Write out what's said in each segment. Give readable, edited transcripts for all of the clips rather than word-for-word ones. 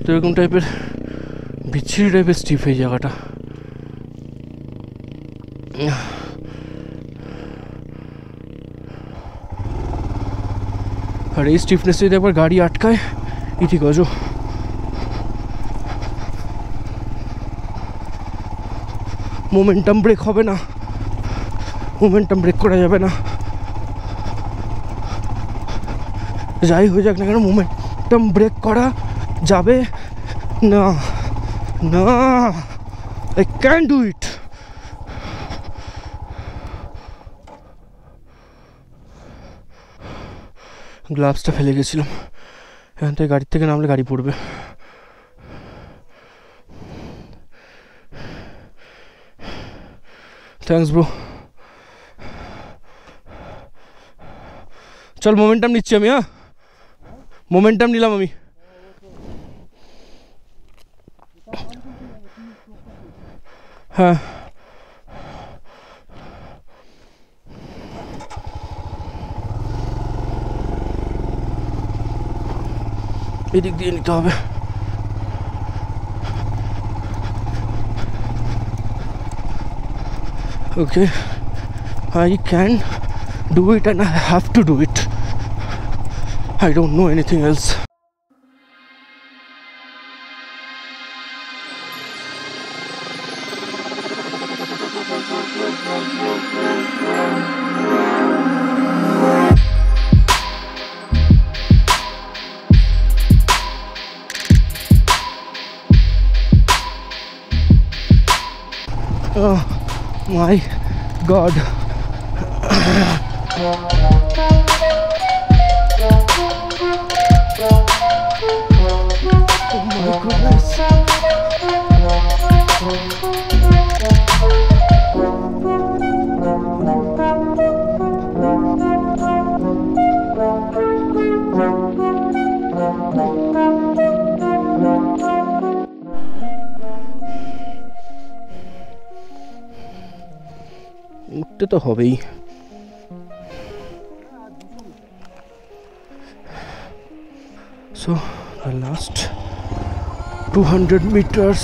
তো এরকম টাইপের বিচ্ছিরি টাইপের স্টিপ এই জায়গাটা। আর এই স্টিফনেস যদি একবার গাড়ি আটকায় ইতি গজ। মোমেন্টাম ব্রেক হবে না, মোমেন্টাম ব্রেক করা যাবে না, যাই হয়ে যাক না কেন মোমেন্টাম ব্রেক করা যাবে না। না, আই ক্যান ডু ইট। গ্লাভসটা ফেলে গেছিলাম, এখান থেকে গাড়ির থেকে নামলে গাড়ি পড়বে। Thanks bro. চল মোমেন্টাম নিচ্ছি আমি, হ্যাঁ মোমেন্টাম নিলাম আমি। হ্যাঁ এদিক দিয়ে নিতে হবে। Okay, I can do it and I have to do it. I don't know anything else. Oh my God. Oh my goodness. উঠতে তো হবেই। So the last 200 meters.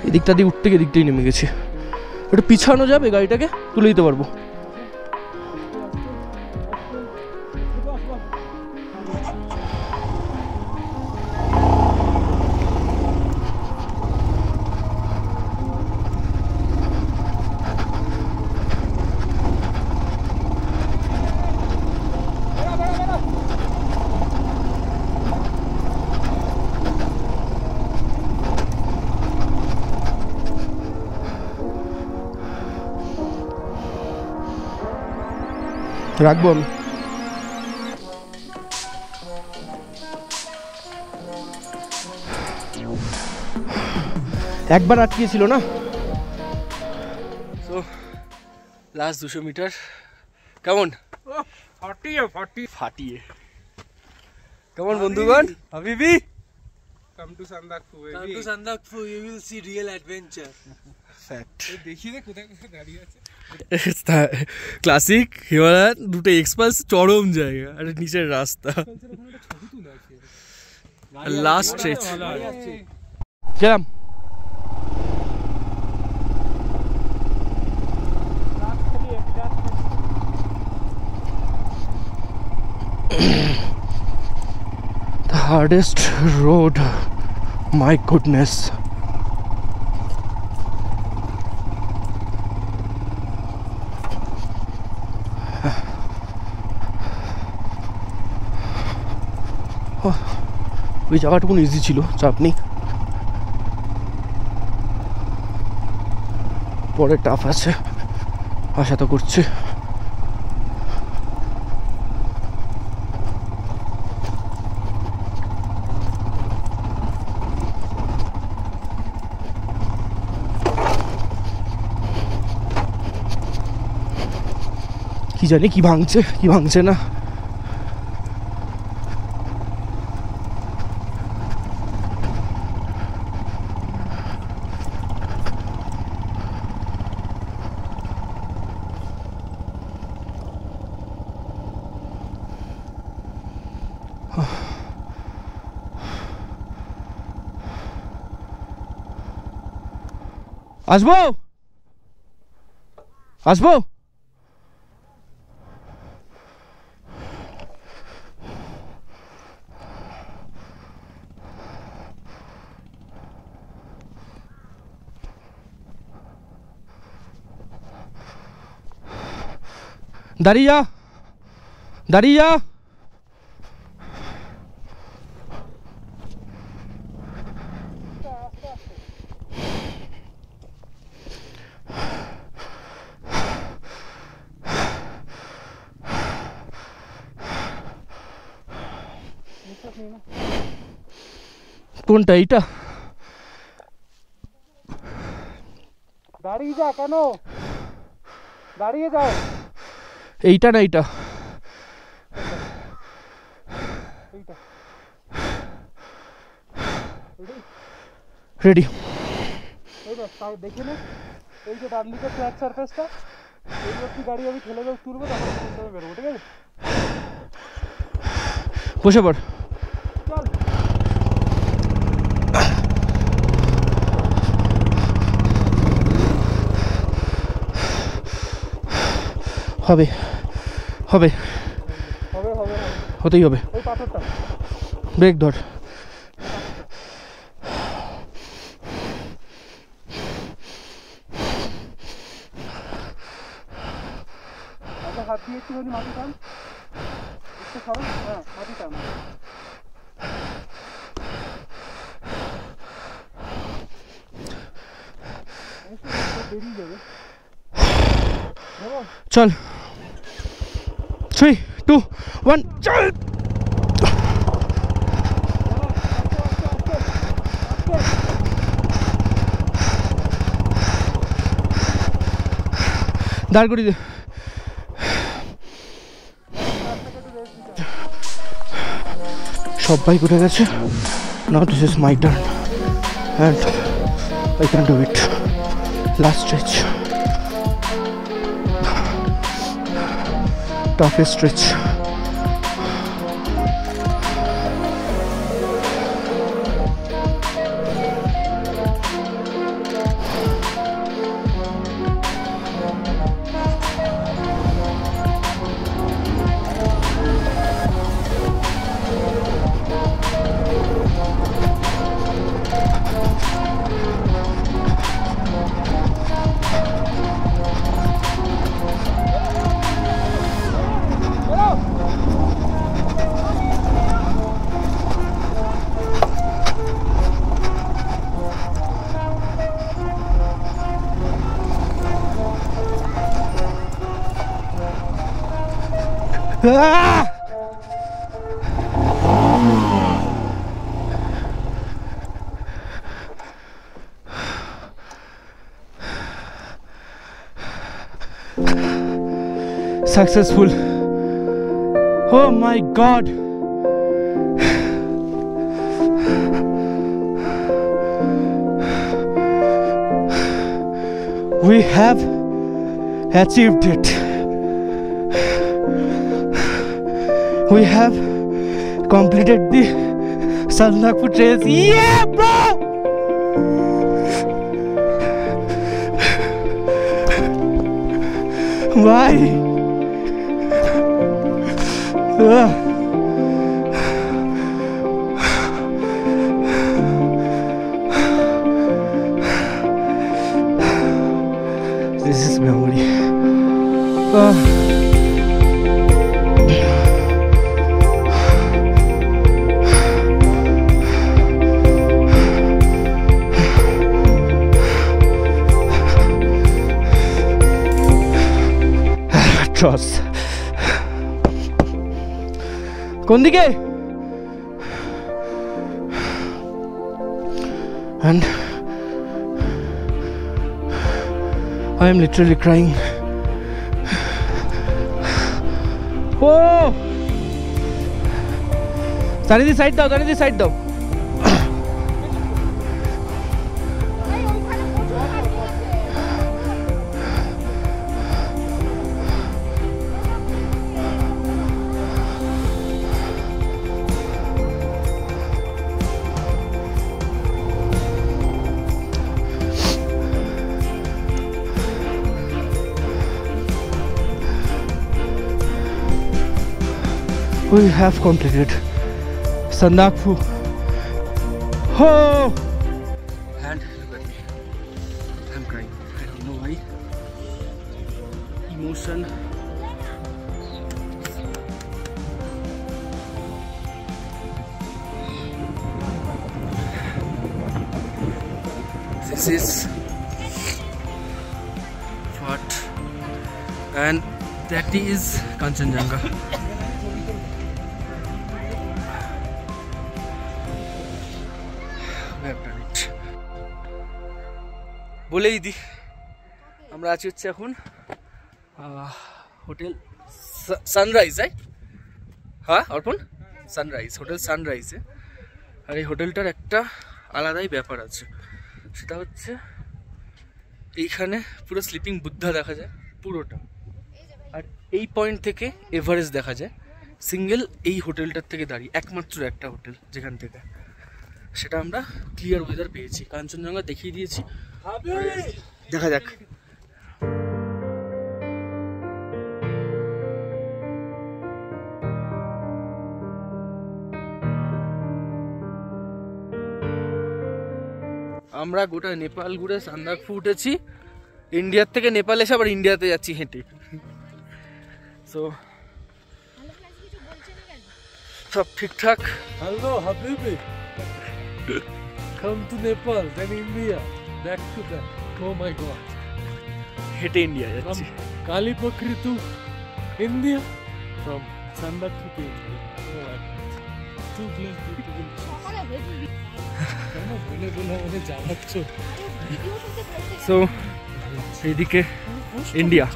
এদিকটা দিয়ে উঠতে গিয়ে দিকটাই নেমে গেছে। ওটা পিছানো যাবে, গাড়িটাকে তুলে দিতে পারবো। রাখবো আমি। একবার আটকিয়েছিল না। তো লাস্ট 200 মিটার কেমন? ফাটিয়ে কেমন বন্ধুগণ? হাবিবি Come to Sandakphu, baby. Come to Sandakphu, you will see real adventure. Fact. देखिए ना কোথায় কোথায় দাঁড়িয়ে আছে। ক্লাসিক হিমালয়ান দুটো এক্সপালস, চরম জায়গা আর নিচের রাস্তা। লাস্ট স্ট্রেচ গেলাম। The hardest road, my goodness. ওই জায়গাটুকু ইজি ছিল, চাপ নেই। পরে টাফ আছে, আশা তো করছি। জানি কি ভাঙছে কি ভাঙছে না। আসবো আসবো দাঁড়িয়ে যা দাঁড়িয়ে যা। কোনটা এইটা? দাঁড়িয়ে যা, কেন দাঁড়িয়ে যাও? এইটা না এইটা? রেডি? দেখি না এই যে ডান দিকে ফ্ল্যাট সারফেসটা, এই একটু গাড়ি আমি ঠেলে তুলবো, তারপর বেরোবো, ঠিক আছে? বসে পড়। চল। হবে হবে হবে হবে হতেই হবে। ওই পাথরটা ব্রেক ধর। আচ্ছা, হাত দিয়ে একটুখানি মাটি টান, একটু সরো। হ্যাঁ, মাটি টান। বেরিয়ে যাবে। চল 3 2 1 চল। দাঁড় করিয়ে দে। সব বাইক উঠে গেছে। Now this is my turn and I can do it. Last stretch, toughest stretch. Ah! Successful. Oh my God. We have achieved it. We have completed the Sandakpur Trails. Yeah, bro! Why? This is memory. Trust. কোন দিকে? And I am literally crying. ও চারিদি side দাও, চারিদি side দাও। We have completed Sandakphu. Oh! And look at me. I'm crying. I don't know why. Emotion. This is what, and that is Kanchenjunga. বলেই দি আমরা আছি হচ্ছে এখন হোটেল সানরাইজ, হ্যাঁ অর্পণ, সানরাইজ, হোটেল সানরাইজে। আর এই হোটেলটার একটা আলাদাই ব্যাপার আছে, সেটা হচ্ছে এইখানে পুরো স্লিপিং বুদ্ধা দেখা যায় পুরোটা, আর এই পয়েন্ট থেকে এভারেস্ট দেখা যায় সিঙ্গেল এই হোটেলটার থেকে দাঁড়িয়ে, একমাত্র একটা হোটেল যেখান থেকে। সেটা আমরা ক্লিয়ার ওয়েদার পেয়েছি, কাঞ্চনজঙ্ঘা দেখিয়ে দিয়েছি, দেখা যাক। আমরা গোটা নেপাল ঘুরে সান্দাকফু উঠেছি, ইন্ডিয়ার থেকে নেপাল এসে আবার ইন্ডিয়াতে যাচ্ছি হেঁটে। সো সব ঠিকঠাক। হ্যালো হাবিবি, come to Nepal, then India, back to that. Oh my God. হেঁটে ইন্ডিয়া যাচ্ছি। From Kalipakri to India, from Sandakphu to India. Oh my God. Two places beautiful. কেন বলে বলে আমাদের জ্বালাচ্ছ? সো এইদিকে ইন্ডিয়া,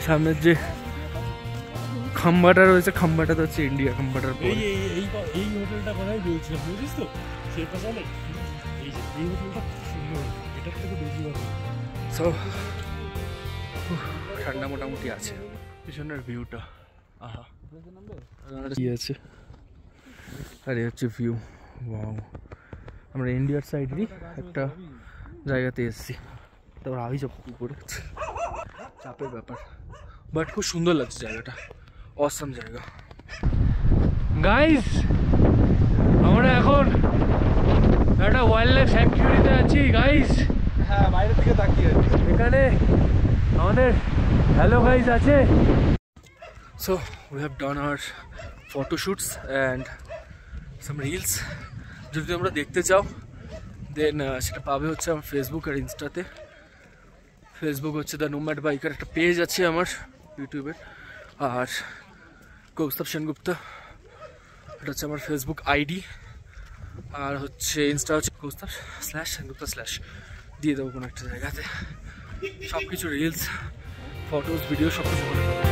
সামনের যে খাম্বাটা রয়েছে, খাম্বাটা হচ্ছে ইন্ডিয়া, খাম্বাটার পর এই হোটেলটা কোথায় বলছিলাম বুঝিস তো, সেই পাশে এই হোটেলটা সুন্দর, এটার থেকে বেশি ভালো। সো ঠান্ডা মোটামুটি আছে, পিছনের ভিউটা আহা কি আছে, আর এই হচ্ছে ভিউ। ওয়াও, আমরা ইন্ডিয়ার সাইডেরই একটা জায়গাতে এসেছি, তারপর আমি সব উপরে চাপের ব্যাপার, বাট খুব সুন্দর লাগছে জায়গাটা, অসাম জায়গা। গাইস আমরা এখন একটা ওয়াইল্ড লাইফ স্যাংচুয়ারিতে আছি গাইস। হ্যাঁ, বাইরের দিকে তাকিয়ে আছি। এখানে আমাদের হ্যালো গাইস আছে। So we have done our photoshoots and some reels. যদি তোমরা দেখতে চাও দেন সেটা পাবে হচ্ছে আমার ফেসবুক আর ইনস্টাতে। ফেসবুক হচ্ছে দ্য নোম্যাড বাইকার, একটা পেজ আছে আমার ইউটিউবের, আর কৌস্তব সেনগুপ্তা এটা হচ্ছে আমার ফেসবুক আইডি, আর হচ্ছে ইনস্টা হচ্ছে কৌস্তব/সেনগুপ্তা/ দিয়ে দেবো কোনো একটা জায়গাতে। সব কিছু রিলস, ফটোস, ভিডিও সব কিছু করে দেবো।